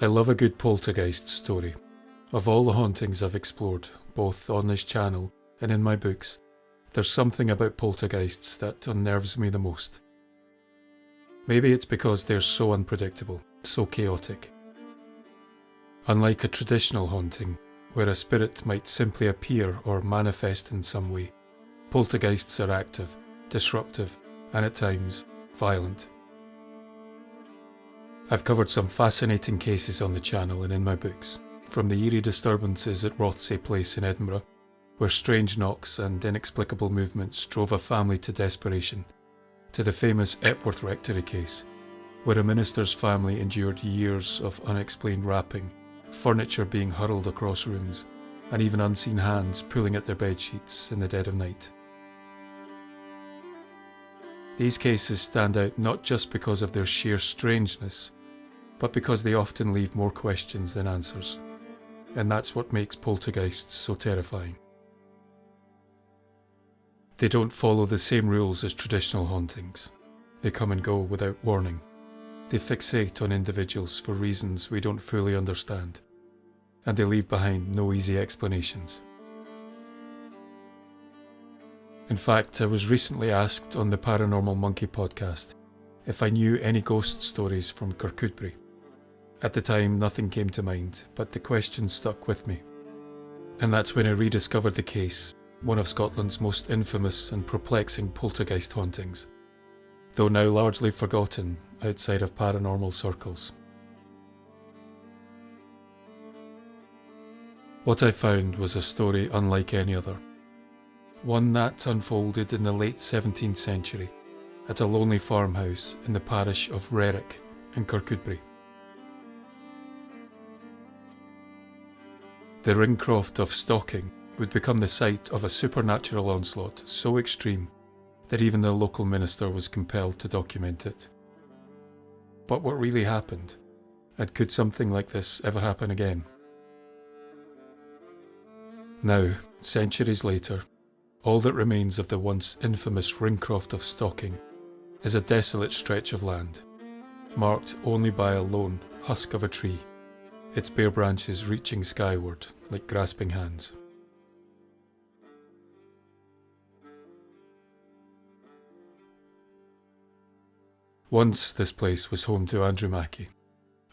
I love a good poltergeist story. Of all the hauntings I've explored, both on this channel and in my books, there's something about poltergeists that unnerves me the most. Maybe it's because they're so unpredictable, so chaotic. Unlike a traditional haunting, where a spirit might simply appear or manifest in some way, poltergeists are active, disruptive, and at times, violent. I've covered some fascinating cases on the channel and in my books, from the eerie disturbances at Rothsay Place in Edinburgh, where strange knocks and inexplicable movements drove a family to desperation, to the famous Epworth Rectory case, where a minister's family endured years of unexplained rapping, furniture being hurled across rooms, and even unseen hands pulling at their bedsheets in the dead of night. These cases stand out not just because of their sheer strangeness, but because they often leave more questions than answers, and that's what makes poltergeists so terrifying. They don't follow the same rules as traditional hauntings. They come and go without warning. They fixate on individuals for reasons we don't fully understand, and they leave behind no easy explanations. In fact, I was recently asked on the Paranormal Monkey podcast if I knew any ghost stories from Kirkcudbright. At the time, nothing came to mind, but the question stuck with me. And that's when I rediscovered the case, one of Scotland's most infamous and perplexing poltergeist hauntings, though now largely forgotten outside of paranormal circles. What I found was a story unlike any other. One that unfolded in the late 17th century at a lonely farmhouse in the parish of Rerrick in Kirkcudbright. The Ringcroft of Stocking would become the site of a supernatural onslaught so extreme that even the local minister was compelled to document it. But what really happened? And could something like this ever happen again? Now, centuries later, all that remains of the once infamous Ringcroft of Stocking is a desolate stretch of land, marked only by a lone husk of a tree, its bare branches reaching skyward like grasping hands. Once this place was home to Andrew Mackie,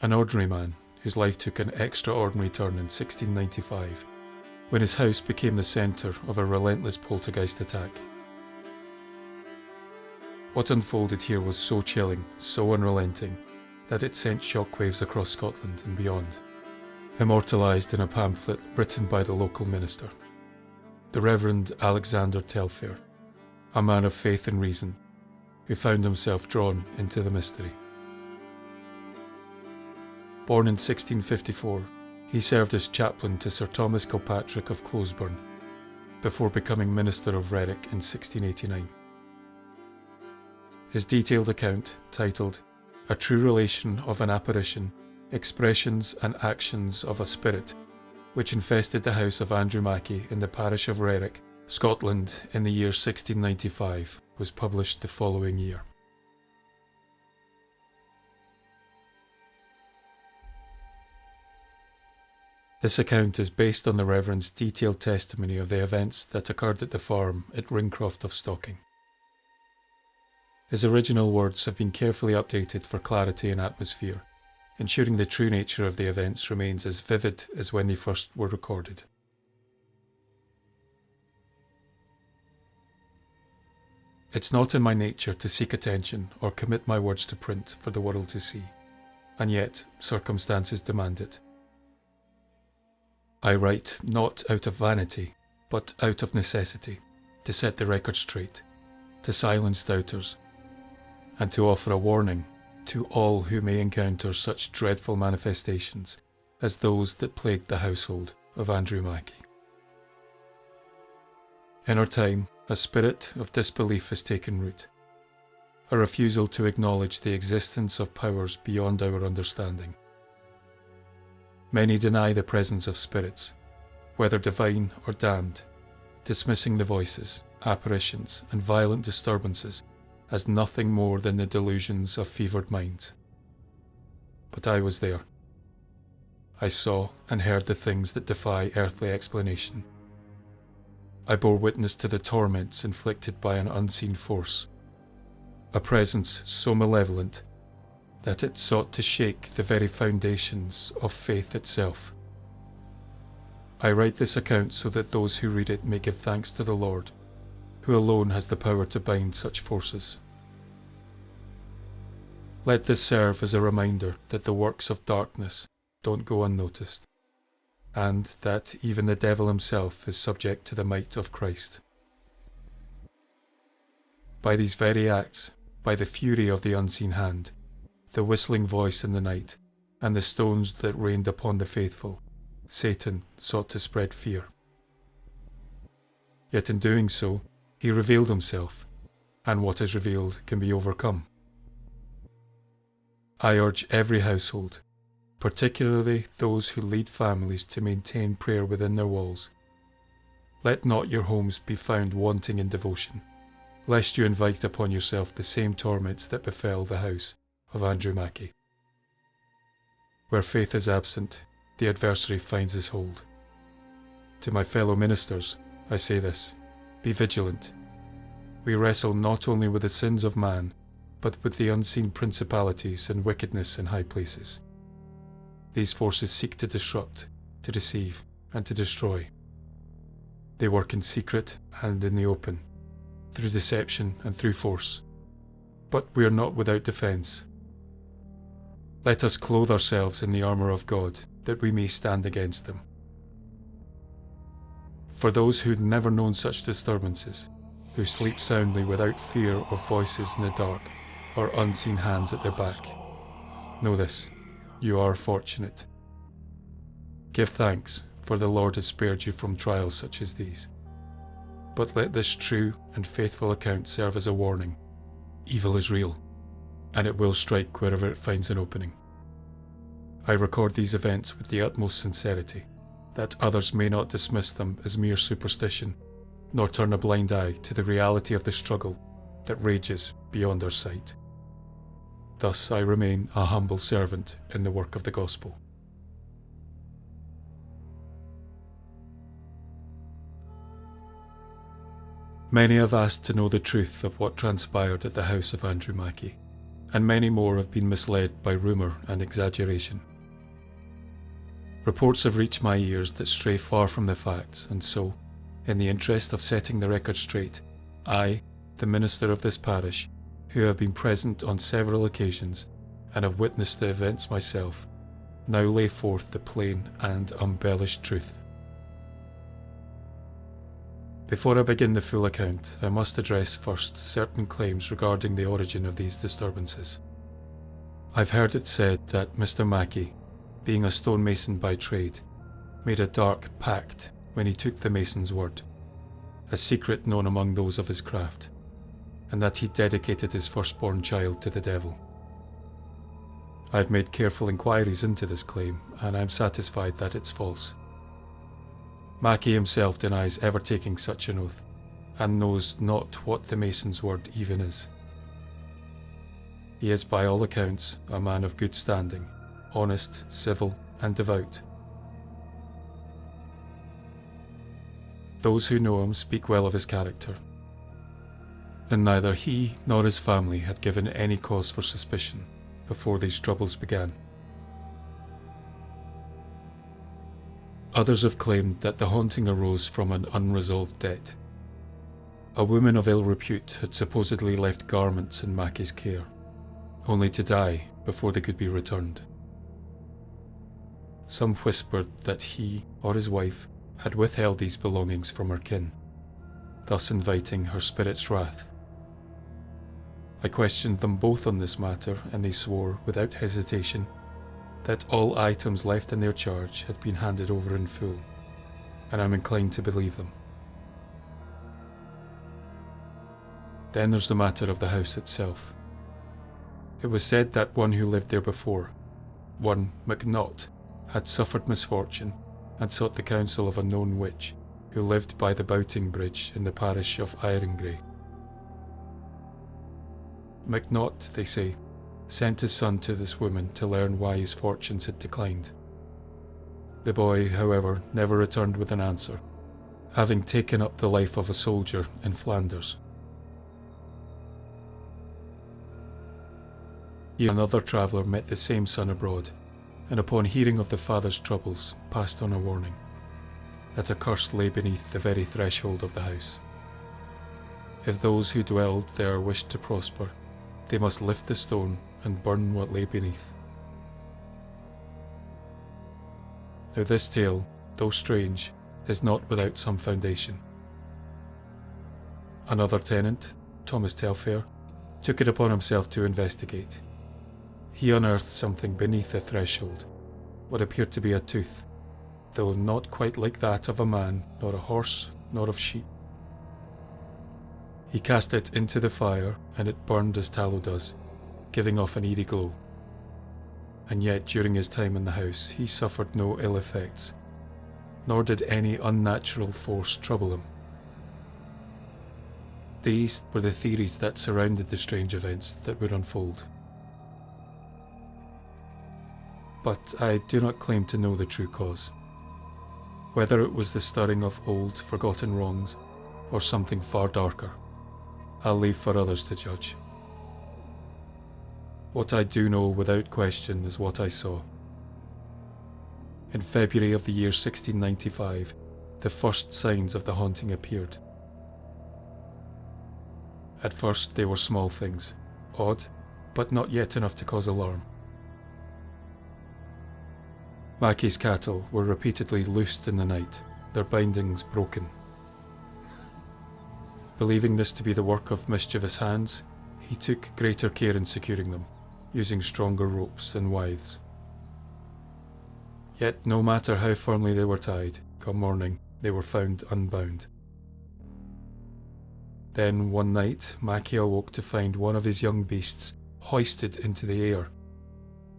an ordinary man whose life took an extraordinary turn in 1695, when his house became the centre of a relentless poltergeist attack. What unfolded here was so chilling, so unrelenting, that it sent shockwaves across Scotland and beyond, immortalised in a pamphlet written by the local minister, the Reverend Alexander Telfair, a man of faith and reason, who found himself drawn into the mystery. Born in 1654, he served as chaplain to Sir Thomas Kilpatrick of Closeburn, before becoming Minister of Rerrick in 1689. His detailed account, titled A True Relation of an Apparition, Expressions and Actions of a Spirit, which infested the house of Andrew Mackie in the parish of Rerrick, Scotland in the year 1695, was published the following year. This account is based on the Reverend's detailed testimony of the events that occurred at the farm at Ringcroft of Stocking. His original words have been carefully updated for clarity and atmosphere, ensuring the true nature of the events remains as vivid as when they first were recorded. It's not in my nature to seek attention or commit my words to print for the world to see, and yet circumstances demand it. I write not out of vanity, but out of necessity, to set the record straight, to silence doubters, and to offer a warning to all who may encounter such dreadful manifestations as those that plagued the household of Andrew Mackie. In our time, a spirit of disbelief has taken root, a refusal to acknowledge the existence of powers beyond our understanding. Many deny the presence of spirits, whether divine or damned, dismissing the voices, apparitions, and violent disturbances as nothing more than the delusions of fevered minds. But I was there. I saw and heard the things that defy earthly explanation. I bore witness to the torments inflicted by an unseen force, a presence so malevolent that it sought to shake the very foundations of faith itself. I write this account so that those who read it may give thanks to the Lord, who alone has the power to bind such forces. Let this serve as a reminder that the works of darkness don't go unnoticed, and that even the devil himself is subject to the might of Christ. By these very acts, by the fury of the unseen hand, the whistling voice in the night, and the stones that rained upon the faithful, Satan sought to spread fear. Yet in doing so, he revealed himself, and what is revealed can be overcome. I urge every household, particularly those who lead families, to maintain prayer within their walls. Let not your homes be found wanting in devotion, lest you invite upon yourself the same torments that befell the house of Andrew Mackie. Where faith is absent, the adversary finds his hold. To my fellow ministers, I say this: be vigilant. We wrestle not only with the sins of man, but with the unseen principalities and wickedness in high places. These forces seek to disrupt, to deceive, and to destroy. They work in secret and in the open, through deception and through force. But we are not without defence. Let us clothe ourselves in the armour of God, that we may stand against them. For those who'd never known such disturbances, who sleep soundly without fear of voices in the dark or unseen hands at their back, know this: you are fortunate. Give thanks, for the Lord has spared you from trials such as these. But let this true and faithful account serve as a warning. Evil is real, and it will strike wherever it finds an opening. I record these events with the utmost sincerity, that others may not dismiss them as mere superstition, nor turn a blind eye to the reality of the struggle that rages beyond our sight. Thus I remain a humble servant in the work of the gospel. Many have asked to know the truth of what transpired at the house of Andrew Mackie, and many more have been misled by rumour and exaggeration. Reports have reached my ears that stray far from the facts, and so, in the interest of setting the record straight, I, the minister of this parish, who have been present on several occasions and have witnessed the events myself, now lay forth the plain and unembellished truth. Before I begin the full account, I must address first certain claims regarding the origin of these disturbances. I've heard it said that Mr. Mackie, being a stonemason by trade, made a dark pact when he took the mason's word, a secret known among those of his craft, and that he dedicated his firstborn child to the devil. I've made careful inquiries into this claim, and I'm satisfied that it's false. Mackie himself denies ever taking such an oath, and knows not what the mason's word even is. He is by all accounts a man of good standing, honest, civil, and devout. Those who know him speak well of his character, and neither he nor his family had given any cause for suspicion before these troubles began. Others have claimed that the haunting arose from an unresolved debt. A woman of ill repute had supposedly left garments in Mackie's care, only to die before they could be returned. Some whispered that he or his wife had withheld these belongings from her kin, thus inviting her spirit's wrath. I questioned them both on this matter, and they swore without hesitation that all items left in their charge had been handed over in full, and I'm inclined to believe them. Then there's the matter of the house itself. It was said that one who lived there before, one McNaught, had suffered misfortune and sought the counsel of a known witch who lived by the Bouting Bridge in the parish of Edinburgh. McNaught, they say, sent his son to this woman to learn why his fortunes had declined. The boy, however, never returned with an answer, having taken up the life of a soldier in Flanders. Here another traveller met the same son abroad, and upon hearing of the father's troubles, passed on a warning that a curse lay beneath the very threshold of the house. If those who dwelled there wished to prosper, they must lift the stone and burn what lay beneath. Now this tale, though strange, is not without some foundation. Another tenant, Thomas Telfair, took it upon himself to investigate. He unearthed something beneath the threshold, what appeared to be a tooth, though not quite like that of a man, nor a horse, nor of sheep. He cast it into the fire, and it burned as tallow does, giving off an eerie glow. And yet during his time in the house he suffered no ill effects, nor did any unnatural force trouble him. These were the theories that surrounded the strange events that would unfold. But I do not claim to know the true cause. Whether it was the stirring of old, forgotten wrongs, or something far darker, I'll leave for others to judge. What I do know without question is what I saw. In February of the year 1695, the first signs of the haunting appeared. At first they were small things, odd, but not yet enough to cause alarm. Mackie's cattle were repeatedly loosed in the night, their bindings broken. Believing this to be the work of mischievous hands, he took greater care in securing them, using stronger ropes and withes. Yet no matter how firmly they were tied, come morning they were found unbound. Then one night Mackie awoke to find one of his young beasts hoisted into the air,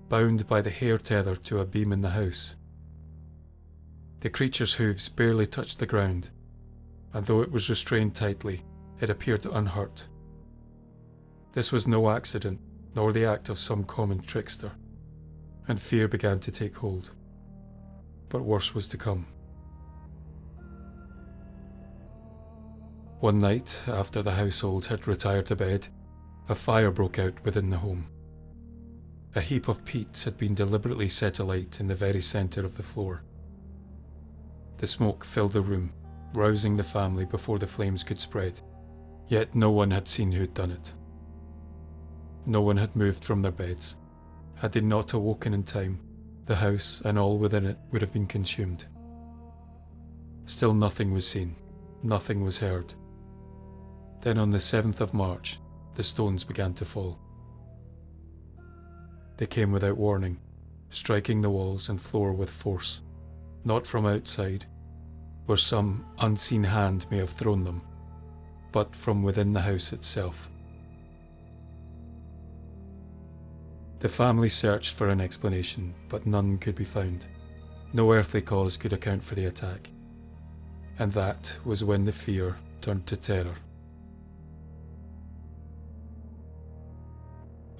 bound by the hair tether to a beam in the house. The creature's hooves barely touched the ground, and though it was restrained tightly, it appeared unhurt. This was no accident, nor the act of some common trickster, and fear began to take hold. But worse was to come. One night, after the household had retired to bed, a fire broke out within the home. A heap of peat had been deliberately set alight in the very centre of the floor. The smoke filled the room, rousing the family before the flames could spread, yet no one had seen who had done it. No one had moved from their beds. Had they not awoken in time, the house and all within it would have been consumed. Still nothing was seen, nothing was heard. Then on the 7th of March, the stones began to fall. They came without warning, striking the walls and floor with force, not from outside, where some unseen hand may have thrown them, but from within the house itself. The family searched for an explanation, but none could be found. No earthly cause could account for the attack. And that was when the fear turned to terror.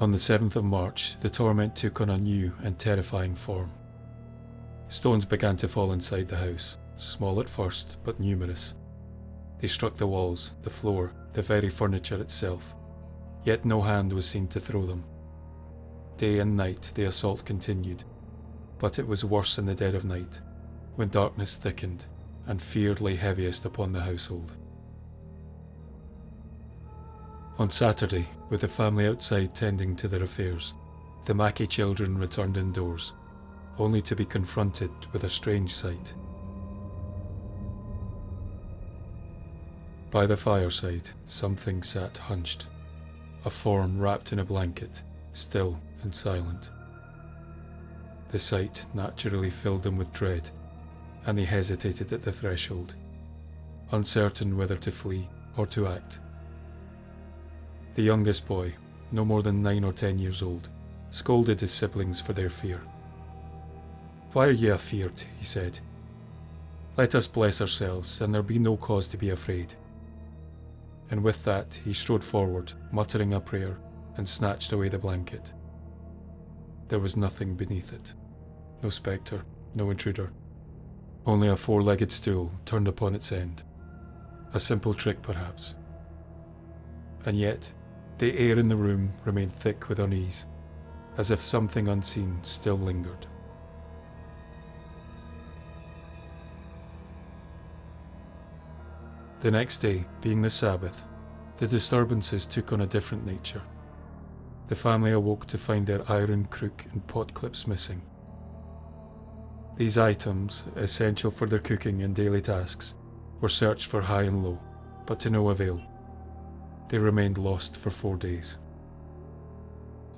On the 7th of March, the torment took on a new and terrifying form. Stones began to fall inside the house, small at first, but numerous. They struck the walls, the floor, the very furniture itself, yet no hand was seen to throw them. Day and night the assault continued, but it was worse in the dead of night, when darkness thickened and fear lay heaviest upon the household. On Saturday, with the family outside tending to their affairs, the Mackie children returned indoors, only to be confronted with a strange sight. By the fireside, something sat hunched, a form wrapped in a blanket, still and silent. The sight naturally filled them with dread, and they hesitated at the threshold, uncertain whether to flee or to act. The youngest boy, no more than 9 or 10 years old, scolded his siblings for their fear. "Why are ye afeard?" he said. "Let us bless ourselves, and there be no cause to be afraid." And with that he strode forward, muttering a prayer, and snatched away the blanket. There was nothing beneath it. No spectre, no intruder, only a four-legged stool turned upon its end. A simple trick, perhaps. And yet, the air in the room remained thick with unease, as if something unseen still lingered. The next day, being the Sabbath, the disturbances took on a different nature. The family awoke to find their iron crook and pot clips missing. These items, essential for their cooking and daily tasks, were searched for high and low, but to no avail. They remained lost for 4 days.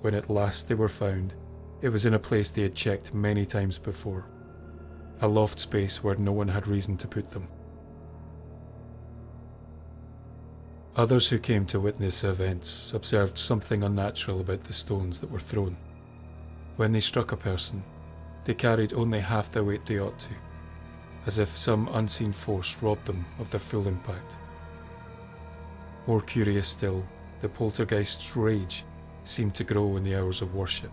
When at last they were found, it was in a place they had checked many times before, a loft space where no one had reason to put them. Others who came to witness the events observed something unnatural about the stones that were thrown. When they struck a person, they carried only half the weight they ought to, as if some unseen force robbed them of their full impact. More curious still, the poltergeist's rage seemed to grow in the hours of worship.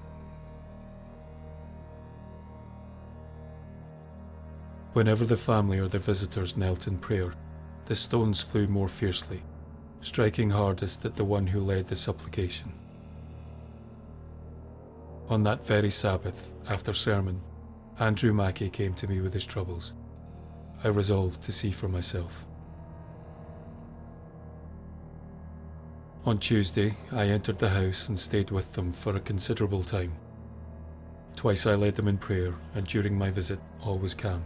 Whenever the family or their visitors knelt in prayer, the stones flew more fiercely, striking hardest at the one who led the supplication. On that very Sabbath, after sermon, Andrew Mackie came to me with his troubles. I resolved to see for myself. On Tuesday, I entered the house and stayed with them for a considerable time. Twice I led them in prayer, and during my visit all was calm.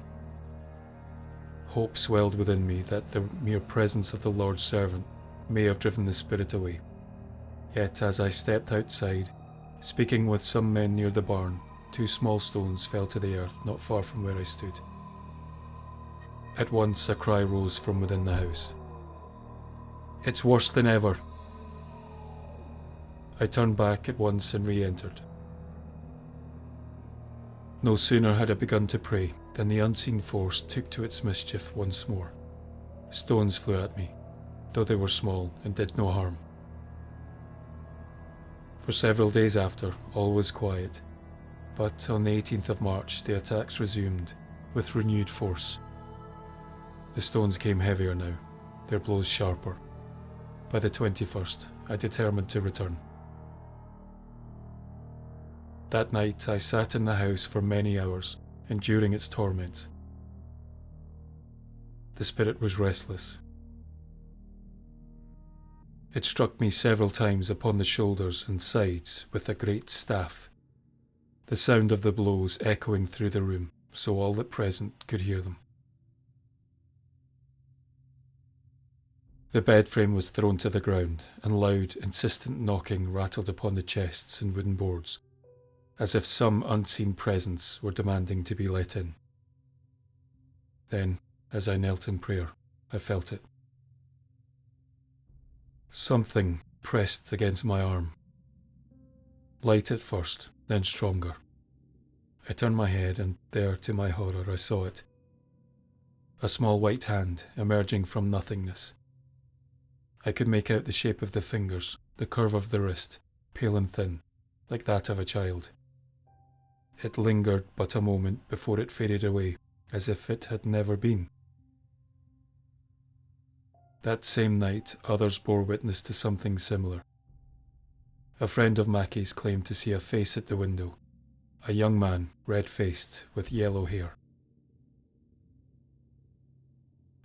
Hope swelled within me that the mere presence of the Lord's servant may have driven the spirit away. Yet as I stepped outside, speaking with some men near the barn, 2 small stones fell to the earth not far from where I stood. At once a cry rose from within the house. "It's worse than ever!" I turned back at once and re-entered. No sooner had I begun to pray than the unseen force took to its mischief once more. Stones flew at me, though they were small and did no harm. For several days after, all was quiet, but on the 18th of March the attacks resumed with renewed force. The stones came heavier now, their blows sharper. By the 21st, I determined to return. That night I sat in the house for many hours, enduring its torments. The spirit was restless. It struck me several times upon the shoulders and sides with a great staff, the sound of the blows echoing through the room, so all that present could hear them. The bed frame was thrown to the ground, and loud, insistent knocking rattled upon the chests and wooden boards, as if some unseen presence were demanding to be let in. Then, as I knelt in prayer, I felt it. Something pressed against my arm. Light at first, then stronger. I turned my head, and there, to my horror, I saw it. A small white hand emerging from nothingness. I could make out the shape of the fingers, the curve of the wrist, pale and thin, like that of a child. It lingered but a moment before it faded away, as if it had never been. That same night, others bore witness to something similar. A friend of Mackie's claimed to see a face at the window, a young man, red-faced, with yellow hair.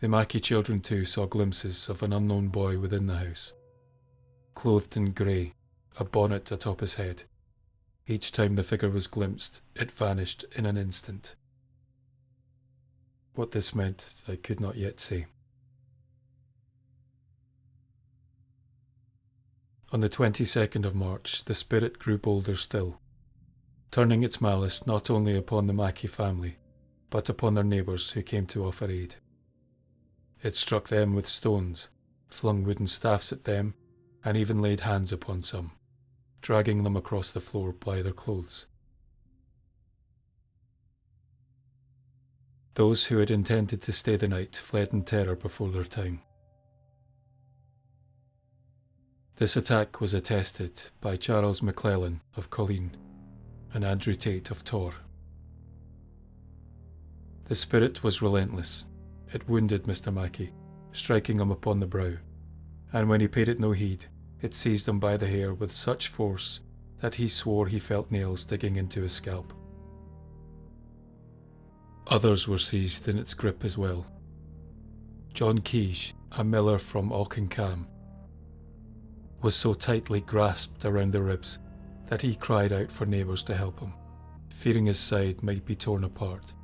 The Mackie children too saw glimpses of an unknown boy within the house, clothed in grey, a bonnet atop his head. Each time the figure was glimpsed, it vanished in an instant. What this meant, I could not yet say. On the 22nd of March, the spirit grew bolder still, turning its malice not only upon the Mackie family, but upon their neighbours who came to offer aid. It struck them with stones, flung wooden staffs at them, and even laid hands upon some, dragging them across the floor by their clothes. Those who had intended to stay the night fled in terror before their time. This attack was attested by Charles McClellan of Colleen and Andrew Tate of Torr. The spirit was relentless. It wounded Mr. Mackie, striking him upon the brow, and when he paid it no heed, it seized him by the hair with such force that he swore he felt nails digging into his scalp. Others were seized in its grip as well. John Keyes, a miller from Auchincam, was so tightly grasped around the ribs that he cried out for neighbours to help him, fearing his side might be torn apart.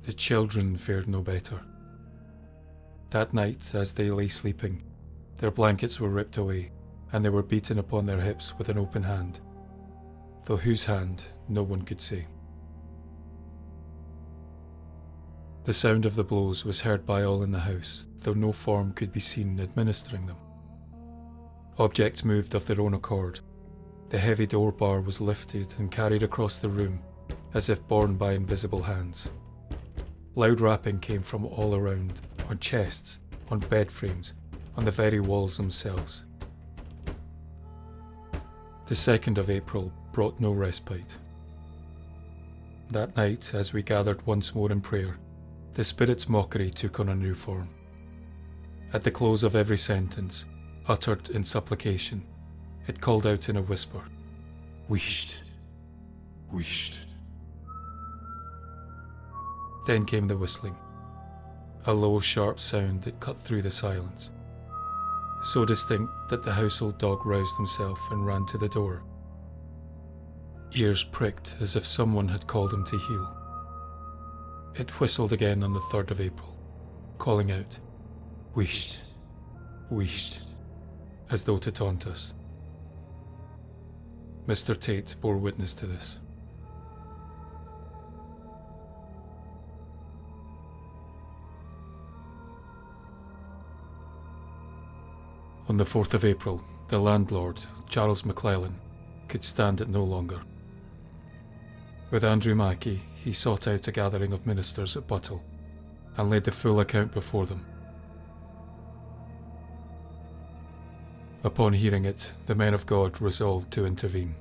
The children fared no better. That night, as they lay sleeping, their blankets were ripped away, and they were beaten upon their hips with an open hand, though whose hand no one could say. The sound of the blows was heard by all in the house, though no form could be seen administering them. Objects moved of their own accord. The heavy door bar was lifted and carried across the room, as if borne by invisible hands. Loud rapping came from all around, on chests, on bed frames, on the very walls themselves. The 2nd of April brought no respite. That night, as we gathered once more in prayer, the spirit's mockery took on a new form. At the close of every sentence, uttered in supplication, it called out in a whisper, "Wisht, wisht." Then came the whistling, a low, sharp sound that cut through the silence, so distinct that the household dog roused himself and ran to the door. Ears pricked as if someone had called him to heel. It whistled again on the 3rd of April, calling out, "Wisht, wisht," as though to taunt us. Mr. Tate bore witness to this. On the 4th of April, the landlord, Charles McClellan, could stand it no longer. With Andrew Mackie, he sought out a gathering of ministers at Buttle, and laid the full account before them. Upon hearing it, the men of God resolved to intervene.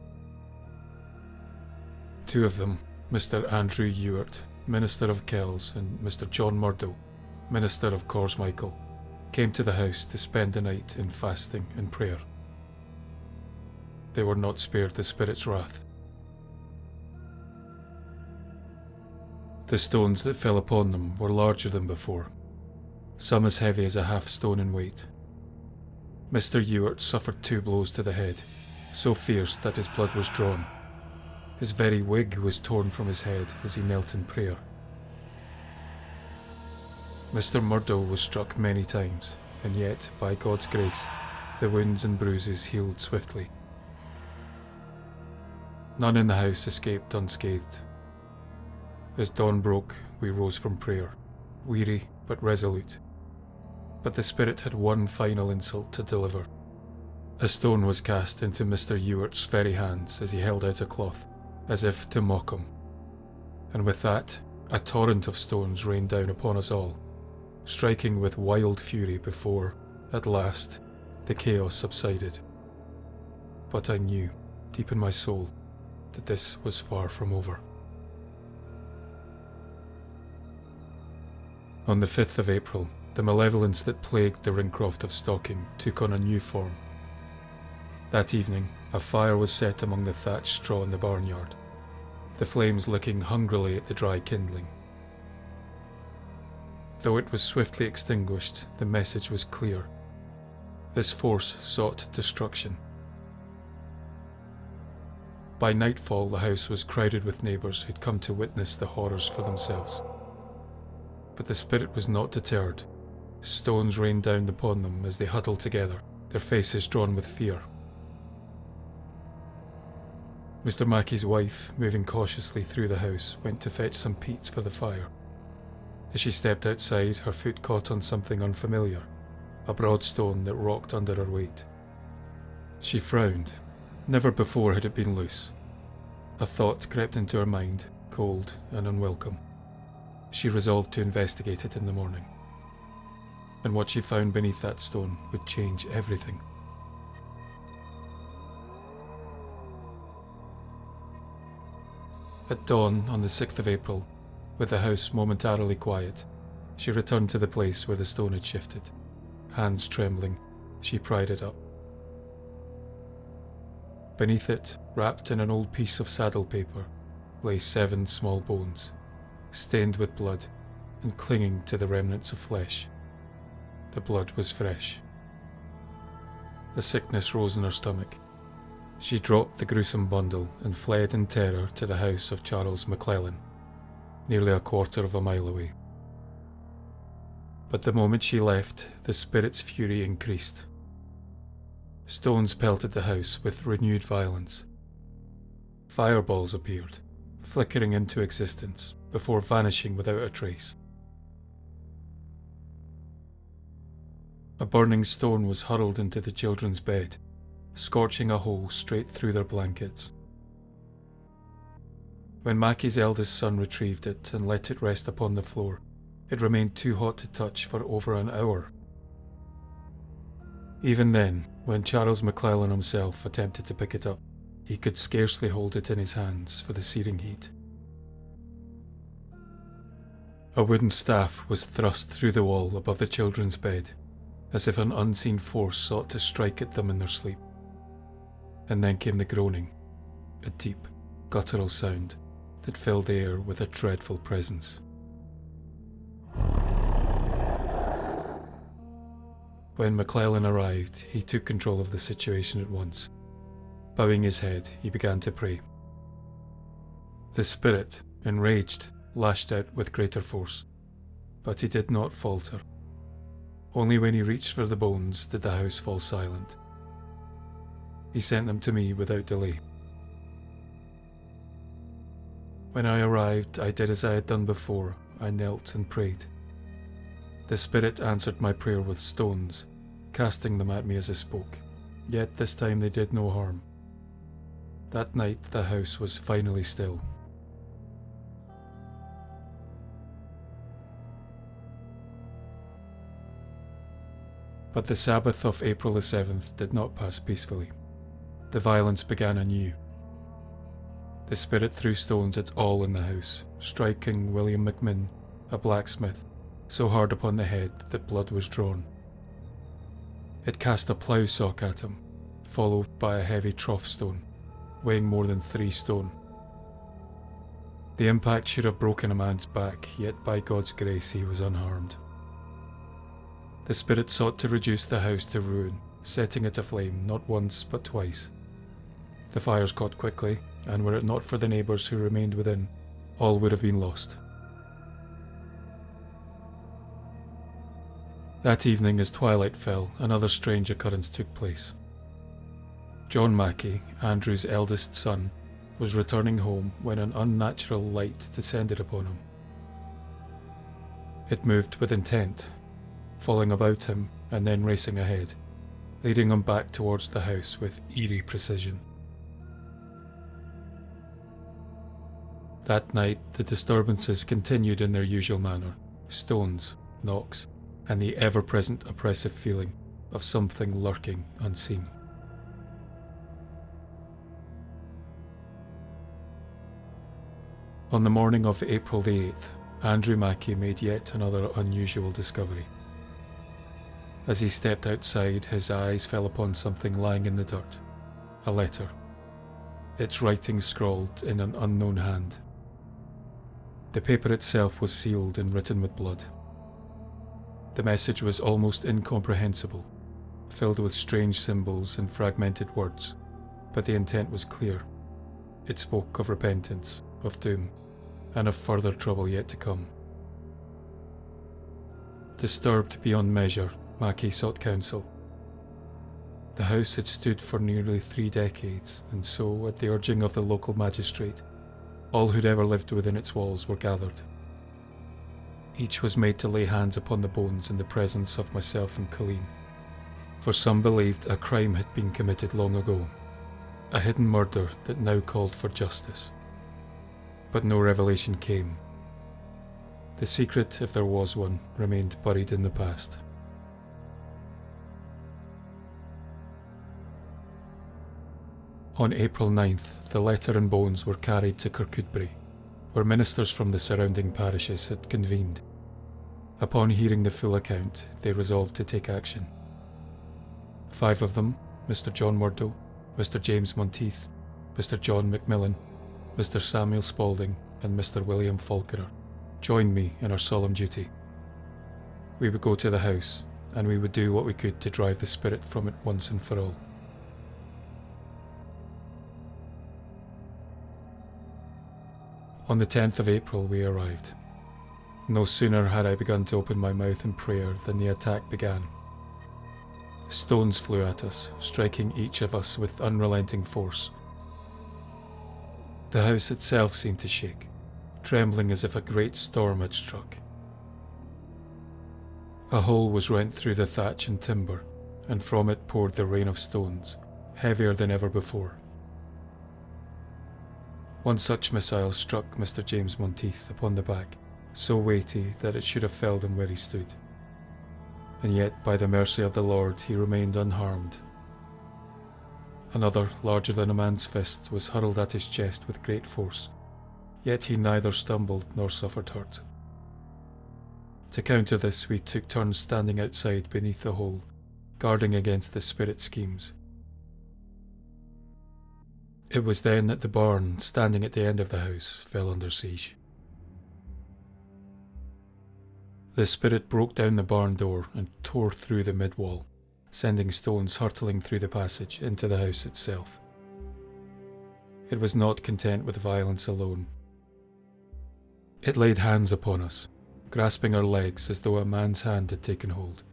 2 of them, Mr. Andrew Ewart, minister of Kells, and Mr. John Murdo, minister of Corsmichael, came to the house to spend the night in fasting and prayer. They were not spared the spirit's wrath. The stones that fell upon them were larger than before, some as heavy as a half stone in weight. Mr. Ewart suffered 2 blows to the head, so fierce that his blood was drawn. His very wig was torn from his head as he knelt in prayer. Mr. Murdo was struck many times, and yet, by God's grace, the wounds and bruises healed swiftly. None in the house escaped unscathed. As dawn broke, we rose from prayer, weary but resolute. But the spirit had one final insult to deliver. A stone was cast into Mr. Ewart's very hands as he held out a cloth, as if to mock him. And with that, a torrent of stones rained down upon us all, striking with wild fury before, at last, the chaos subsided. But I knew, deep in my soul, that this was far from over. On the 5th of April, the malevolence that plagued the Ringcroft of Stocking took on a new form. That evening, a fire was set among the thatched straw in the barnyard, the flames licking hungrily at the dry kindling. Though it was swiftly extinguished, the message was clear. This force sought destruction. By nightfall, the house was crowded with neighbours who'd come to witness the horrors for themselves. But the spirit was not deterred. Stones rained down upon them as they huddled together, their faces drawn with fear. Mr. Mackie's wife, moving cautiously through the house, went to fetch some peats for the fire. As she stepped outside, her foot caught on something unfamiliar, a broad stone that rocked under her weight. She frowned. Never before had it been loose. A thought crept into her mind, cold and unwelcome. She resolved to investigate it in the morning. And what she found beneath that stone would change everything. At dawn on the 6th of April, With the house momentarily quiet, she returned to the place where the stone had shifted. Hands trembling, she pried it up. Beneath it, wrapped in an old piece of saddle paper, lay 7 small bones, stained with blood and clinging to the remnants of flesh. The blood was fresh. The sickness rose in her stomach. She dropped the gruesome bundle and fled in terror to the house of Charles McClellan, nearly a quarter of a mile away. But the moment she left, the spirit's fury increased. Stones pelted the house with renewed violence. Fireballs appeared, flickering into existence before vanishing without a trace. A burning stone was hurled into the children's bed, scorching a hole straight through their blankets. When Mackie's eldest son retrieved it and let it rest upon the floor, it remained too hot to touch for over an hour. Even then, when Charles McClellan himself attempted to pick it up, he could scarcely hold it in his hands for the searing heat. A wooden staff was thrust through the wall above the children's bed, as if an unseen force sought to strike at them in their sleep. And then came the groaning, a deep, guttural sound that filled the air with a dreadful presence. When McClellan arrived, he took control of the situation at once. Bowing his head, he began to pray. The spirit, enraged, lashed out with greater force, but he did not falter. Only when he reached for the bones did the house fall silent. He sent them to me without delay. When I arrived, I did as I had done before. I knelt and prayed. The spirit answered my prayer with stones, casting them at me as I spoke, yet this time they did no harm. That night the house was finally still. But the Sabbath of April the 7th did not pass peacefully. The violence began anew. The spirit threw stones at all in the house, striking William McMinn, a blacksmith, so hard upon the head that blood was drawn. It cast a plough sock at him, followed by a heavy trough stone, weighing more than 3 stone. The impact should have broken a man's back, yet by God's grace he was unharmed. The spirit sought to reduce the house to ruin, setting it aflame not once but twice. The fires caught quickly, and were it not for the neighbours who remained within, all would have been lost. That evening, as twilight fell, another strange occurrence took place. John Mackie, Andrew's eldest son, was returning home when an unnatural light descended upon him. It moved with intent, falling about him and then racing ahead, leading him back towards the house with eerie precision. That night, the disturbances continued in their usual manner: stones, knocks, and the ever-present oppressive feeling of something lurking unseen. On the morning of April the 8th, Andrew Mackie made yet another unusual discovery. As he stepped outside, his eyes fell upon something lying in the dirt. A letter. Its writing scrawled in an unknown hand. The paper itself was sealed and written with blood. The message was almost incomprehensible, filled with strange symbols and fragmented words, but the intent was clear. It spoke of repentance, of doom, and of further trouble yet to come. Disturbed beyond measure, Mackie sought counsel. The house had stood for nearly 3 decades, and so, at the urging of the local magistrate, all who'd ever lived within its walls were gathered. Each was made to lay hands upon the bones in the presence of myself and Colleen, for some believed a crime had been committed long ago, a hidden murder that now called for justice. But no revelation came. The secret, if there was one, remained buried in the past. On April 9th, the letter and bones were carried to Kirkcudbright, where ministers from the surrounding parishes had convened. Upon hearing the full account, they resolved to take action. 5 of them, Mr. John Murdo, Mr. James Monteith, Mr. John Macmillan, Mr. Samuel Spaulding, and Mr. William Falconer, joined me in our solemn duty. We would go to the house, and we would do what we could to drive the spirit from it once and for all. On the 10th of April we arrived. No sooner had I begun to open my mouth in prayer than the attack began. Stones flew at us, striking each of us with unrelenting force. The house itself seemed to shake, trembling as if a great storm had struck. A hole was rent through the thatch and timber, and from it poured the rain of stones, heavier than ever before. One such missile struck Mr. James Monteith upon the back, so weighty that it should have felled him where he stood. And yet, by the mercy of the Lord, he remained unharmed. Another, larger than a man's fist, was hurled at his chest with great force, yet he neither stumbled nor suffered hurt. To counter this, we took turns standing outside beneath the hole, guarding against the spirit schemes. It was then that the barn, standing at the end of the house, fell under siege. The spirit broke down the barn door and tore through the mid-wall, sending stones hurtling through the passage into the house itself. It was not content with violence alone. It laid hands upon us, grasping our legs as though a man's hand had taken hold.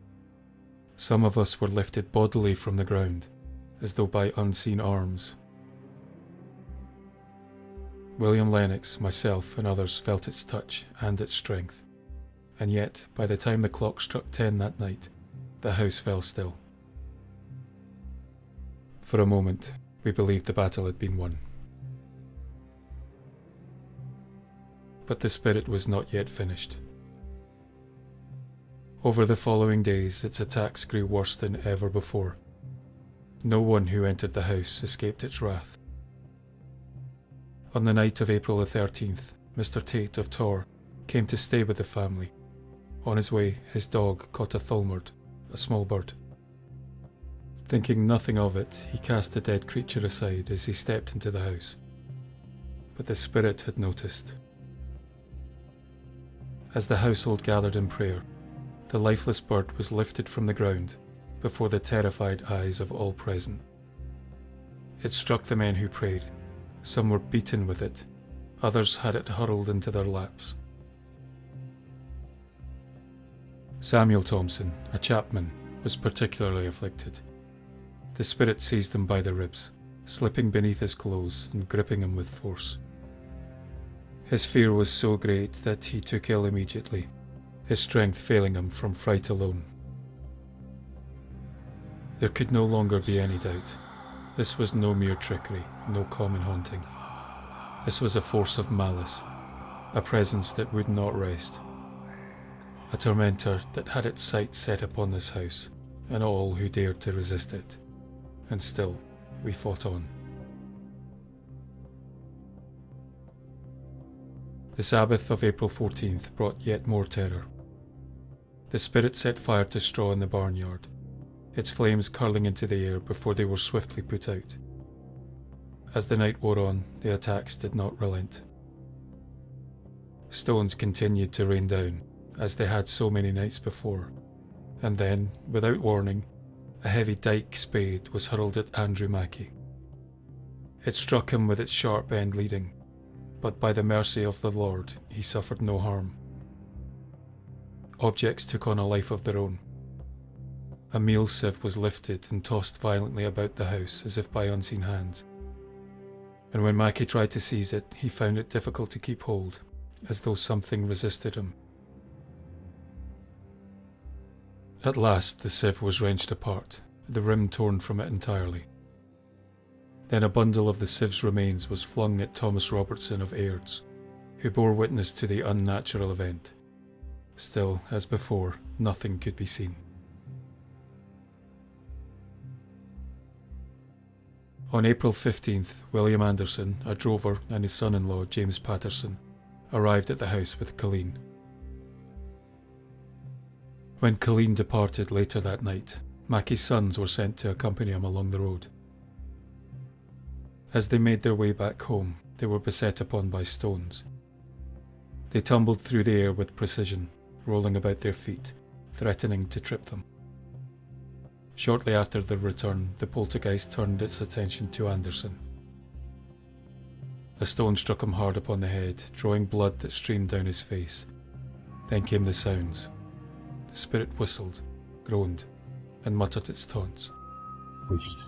Some of us were lifted bodily from the ground, as though by unseen arms. William Lennox, myself, and others felt its touch and its strength, and yet, by the time the clock struck 10 that night, the house fell still. For a moment, we believed the battle had been won. But the spirit was not yet finished. Over the following days, its attacks grew worse than ever before. No one who entered the house escaped its wrath. On the night of April the 13th, Mr. Tate of Torr came to stay with the family. On his way, his dog caught a thulmord, a small bird. Thinking nothing of it, he cast the dead creature aside as he stepped into the house. But the spirit had noticed. As the household gathered in prayer, the lifeless bird was lifted from the ground before the terrified eyes of all present. It struck the men who prayed. Some were beaten with it, others had it hurled into their laps. Samuel Thompson, a chapman, was particularly afflicted. The spirit seized him by the ribs, slipping beneath his clothes and gripping him with force. His fear was so great that he took ill immediately, his strength failing him from fright alone. There could no longer be any doubt. This was no mere trickery, no common haunting. This was a force of malice, a presence that would not rest, a tormentor that had its sights set upon this house and all who dared to resist it. And still, we fought on. The Sabbath of April 14th brought yet more terror. The spirit set fire to straw in the barnyard, its flames curling into the air before they were swiftly put out. As the night wore on, the attacks did not relent. Stones continued to rain down, as they had so many nights before, and then, without warning, a heavy dyke spade was hurled at Andrew Mackie. It struck him with its sharp end leading, but by the mercy of the Lord he suffered no harm. Objects took on a life of their own. A meal sieve was lifted and tossed violently about the house as if by unseen hands, and when Mackie tried to seize it, he found it difficult to keep hold, as though something resisted him. At last the sieve was wrenched apart, the rim torn from it entirely. Then a bundle of the sieve's remains was flung at Thomas Robertson of Airds, who bore witness to the unnatural event. Still, as before, nothing could be seen. On April 15th, William Anderson, a drover, and his son-in-law, James Patterson, arrived at the house with Colleen. When Colleen departed later that night, Mackie's sons were sent to accompany him along the road. As they made their way back home, they were beset upon by stones. They tumbled through the air with precision, rolling about their feet, threatening to trip them. Shortly after their return, the poltergeist turned its attention to Anderson. A stone struck him hard upon the head, drawing blood that streamed down his face. Then came the sounds. The spirit whistled, groaned, and muttered its taunts. Wished.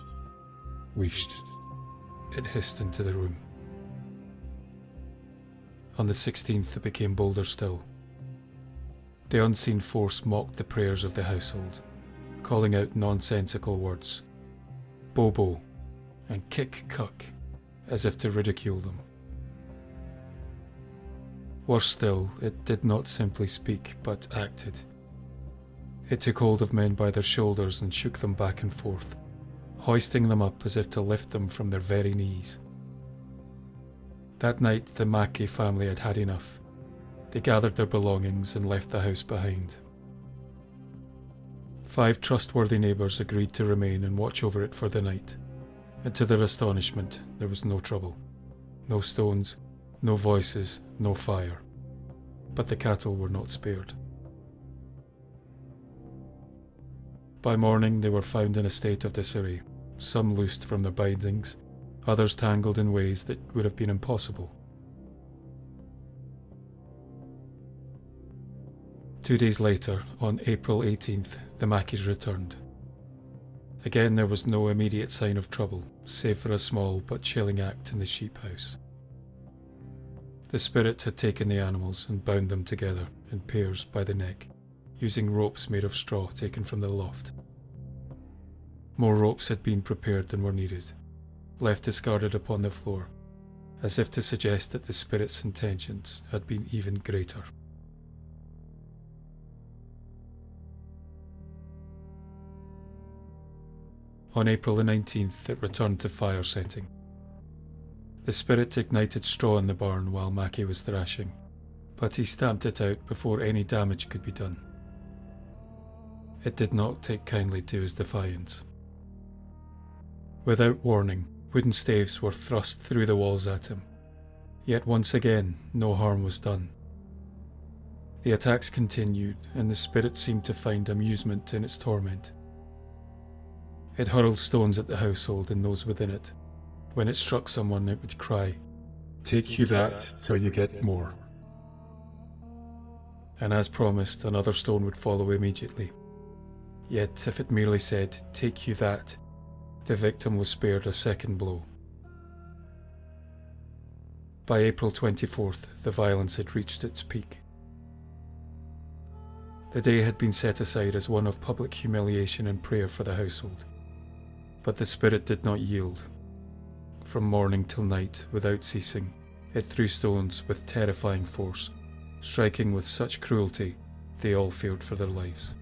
Wished. It hissed into the room. On the 16th it became bolder still. The unseen force mocked the prayers of the household, calling out nonsensical words, Bobo, and kick cuck, as if to ridicule them. Worse still, it did not simply speak, but acted. It took hold of men by their shoulders and shook them back and forth, hoisting them up as if to lift them from their very knees. That night the Mackie family had had enough. They gathered their belongings and left the house behind. 5 trustworthy neighbours agreed to remain and watch over it for the night, and to their astonishment there was no trouble. No stones, no voices, no fire. But the cattle were not spared. By morning they were found in a state of disarray, some loosed from their bindings, others tangled in ways that would have been impossible. 2 days later, on April 18th, the Mackies returned. Again there was no immediate sign of trouble, save for a small but chilling act in the sheep house. The spirit had taken the animals and bound them together in pairs by the neck, using ropes made of straw taken from the loft. More ropes had been prepared than were needed, left discarded upon the floor, as if to suggest that the spirit's intentions had been even greater. On April the 19th, it returned to fire setting. The spirit ignited straw in the barn while Mackie was thrashing, but he stamped it out before any damage could be done. It did not take kindly to his defiance. Without warning, wooden staves were thrust through the walls at him, yet once again no harm was done. The attacks continued, and the spirit seemed to find amusement in its torment. It hurled stones at the household and those within it. When it struck someone, it would cry, Take you that till you get more. And as promised, another stone would follow immediately. Yet if it merely said, Take you that, the victim was spared a second blow. By April 24th, the violence had reached its peak. The day had been set aside as one of public humiliation and prayer for the household. But the spirit did not yield. From morning till night, without ceasing, it threw stones with terrifying force, striking with such cruelty they all feared for their lives.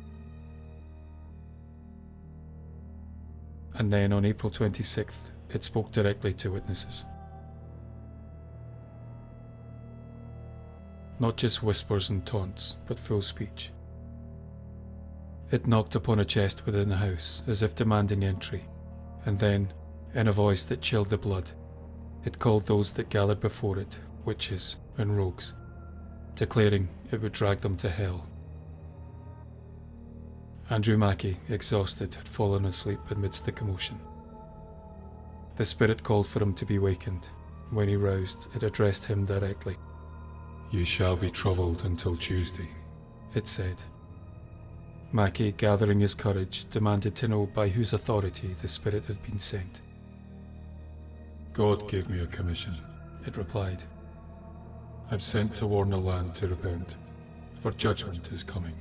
And then on April 26th, it spoke directly to witnesses. Not just whispers and taunts, but full speech. It knocked upon a chest within the house, as if demanding entry, and then, in a voice that chilled the blood, it called those that gathered before it witches and rogues, declaring it would drag them to hell. Andrew Mackie, exhausted, had fallen asleep amidst the commotion. The spirit called for him to be wakened. When he roused, it addressed him directly. You shall be troubled until Tuesday, it said. Mackie, gathering his courage, demanded to know by whose authority the spirit had been sent. God gave me a commission, it replied. I'm sent to warn the land to repent, for judgment is coming.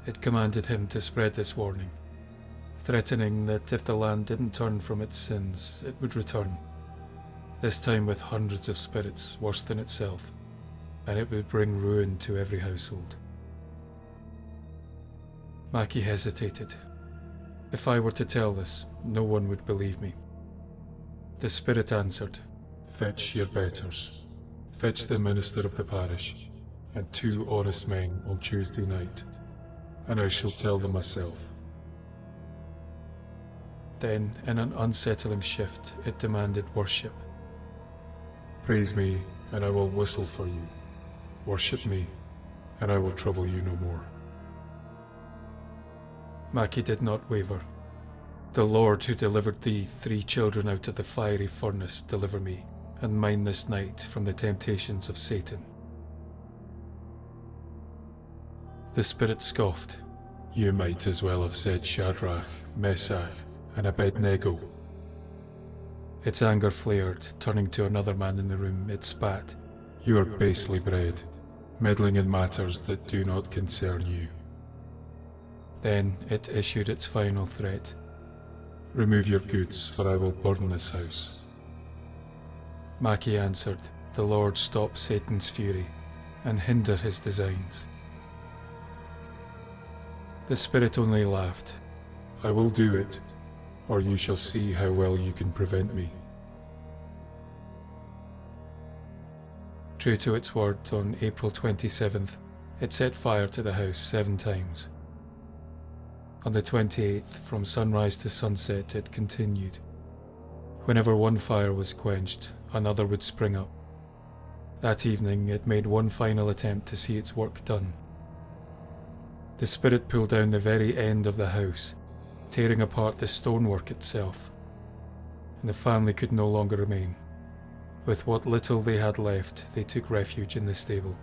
It commanded him to spread this warning, threatening that if the land didn't turn from its sins, it would return, this time with hundreds of spirits worse than itself, and it would bring ruin to every household. Mackie hesitated. If I were to tell this, no one would believe me. The spirit answered, Fetch your betters. Fetch the minister of the parish, and 2 honest men on Tuesday night, and I shall tell them myself. Then, in an unsettling shift, it demanded worship. Praise me, and I will whistle for you. Worship me, and I will trouble you no more. Mackie did not waver. The Lord who delivered thee 3 children out of the fiery furnace deliver me, and mine this night from the temptations of Satan. The spirit scoffed. You might as well have said Shadrach, Meshach, and Abednego. Its anger flared, turning to another man in the room. It spat. You are basely bred, meddling in matters that do not concern you. Then it issued its final threat. Remove your goods, for I will burn this house. Mackie answered, the Lord stop Satan's fury, and hinder his designs. The spirit only laughed. I will do it, or you shall see how well you can prevent me. True to its word, on April 27th, it set fire to the house 7 times. On the 28th, from sunrise to sunset, it continued. Whenever one fire was quenched, another would spring up. That evening, it made one final attempt to see its work done. The spirit pulled down the very end of the house, tearing apart the stonework itself, and the family could no longer remain. With what little they had left, they took refuge in the stable.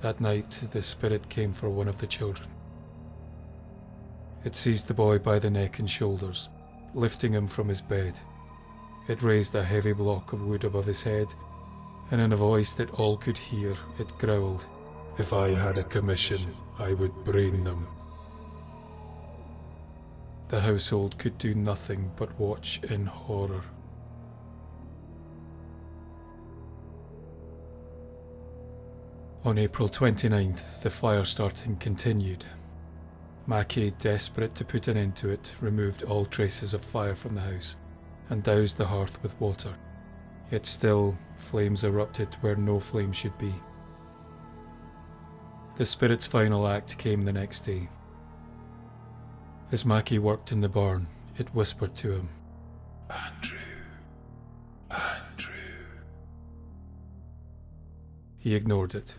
That night, the spirit came for one of the children. It seized the boy by the neck and shoulders, lifting him from his bed. It raised a heavy block of wood above his head, and in a voice that all could hear, it growled, If I had a commission, I would brain them. The household could do nothing but watch in horror. On April 29th, the fire starting continued. Mackie, desperate to put an end to it, removed all traces of fire from the house and doused the hearth with water. Yet still, flames erupted where no flame should be. The spirit's final act came the next day. As Mackie worked in the barn, it whispered to him, Andrew, Andrew. He ignored it.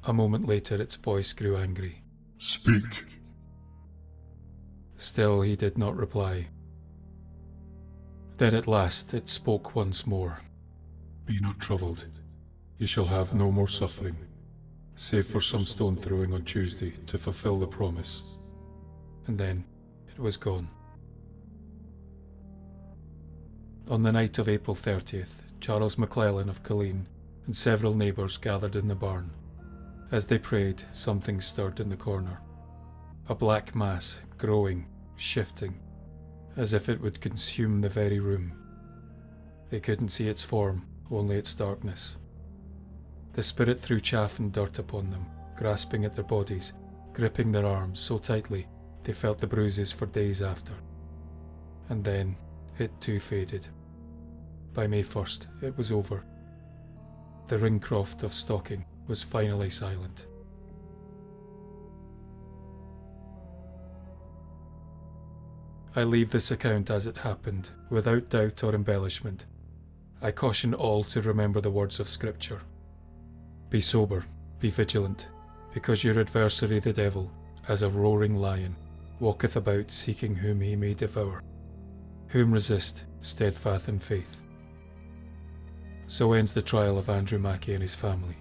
A moment later, its voice grew angry. Speak. Still, he did not reply. Then at last, it spoke once more. Be not troubled. You shall have no more suffering, save for some stone throwing on Tuesday to fulfill the promise. And then it was gone. On the night of April 30th, Charles McClellan of Colleen and several neighbours gathered in the barn. As they prayed, something stirred in the corner. A black mass, growing, shifting, as if it would consume the very room. They couldn't see its form, only its darkness. The spirit threw chaff and dirt upon them, grasping at their bodies, gripping their arms so tightly they felt the bruises for days after. And then, it too faded. By May 1st, it was over. The Ringcroft of Stocking was finally silent. I leave this account as it happened, without doubt or embellishment. I caution all to remember the words of Scripture. Be sober, be vigilant, because your adversary the devil, as a roaring lion, walketh about seeking whom he may devour. Whom resist, steadfast in faith. So ends the trial of Andrew Mackie and his family.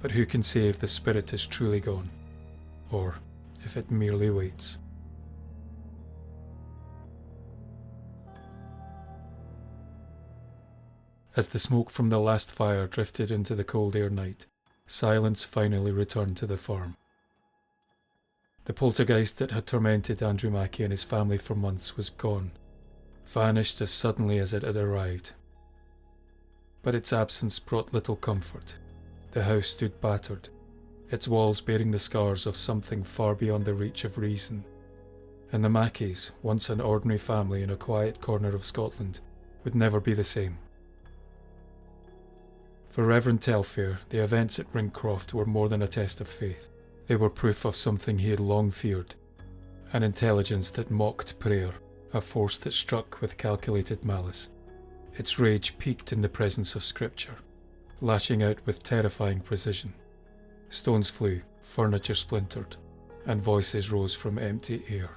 But who can say if the spirit is truly gone, or if it merely waits? As the smoke from the last fire drifted into the cold air night, silence finally returned to the farm. The poltergeist that had tormented Andrew Mackie and his family for months was gone, vanished as suddenly as it had arrived. But its absence brought little comfort. The house stood battered, its walls bearing the scars of something far beyond the reach of reason. And the Mackies, once an ordinary family in a quiet corner of Scotland, would never be the same. For Reverend Telfair, the events at Ringcroft were more than a test of faith. They were proof of something he had long feared, an intelligence that mocked prayer, a force that struck with calculated malice. Its rage peaked in the presence of Scripture, lashing out with terrifying precision. Stones flew, furniture splintered, and voices rose from empty air.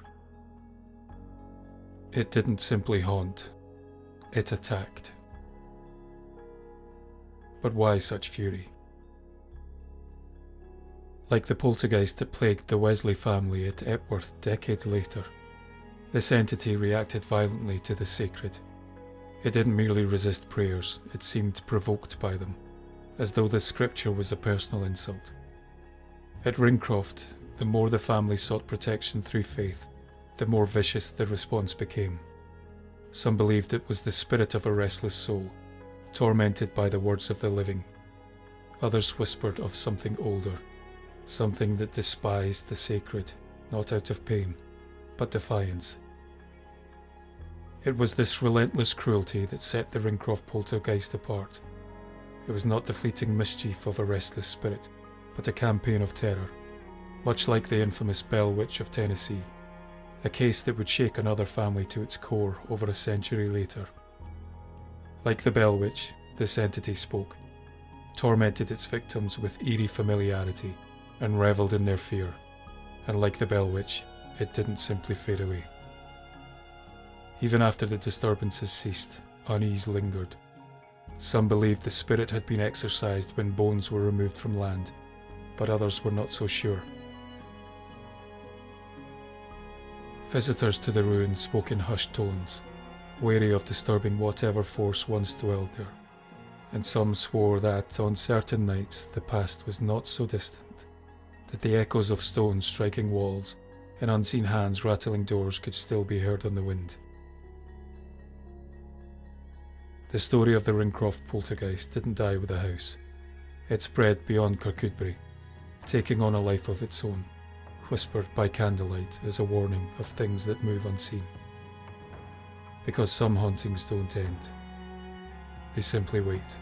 It didn't simply haunt, it attacked. But why such fury? Like the poltergeist that plagued the Wesley family at Epworth decades later, this entity reacted violently to the sacred. It didn't merely resist prayers, it seemed provoked by them, as though the scripture was a personal insult. At Ringcroft, the more the family sought protection through faith, the more vicious the response became. Some believed it was the spirit of a restless soul, tormented by the words of the living. Others whispered of something older, something that despised the sacred, not out of pain, but defiance. It was this relentless cruelty that set the Ringcroft poltergeist apart. It was not the fleeting mischief of a restless spirit, but a campaign of terror, much like the infamous Bell Witch of Tennessee, a case that would shake another family to its core over a century later. Like the Bell Witch, this entity spoke, tormented its victims with eerie familiarity, and revelled in their fear. And like the Bell Witch, it didn't simply fade away. Even after the disturbances ceased, unease lingered. Some believed the spirit had been exorcised when bones were removed from land, but others were not so sure. Visitors to the ruins spoke in hushed tones, wary of disturbing whatever force once dwelled there, and some swore that, on certain nights, the past was not so distant, that the echoes of stones striking walls and unseen hands rattling doors could still be heard on the wind. The story of the Ringcroft poltergeist didn't die with the house. It spread beyond Kirkcudbright, taking on a life of its own, whispered by candlelight as a warning of things that move unseen. Because some hauntings don't end. They simply wait.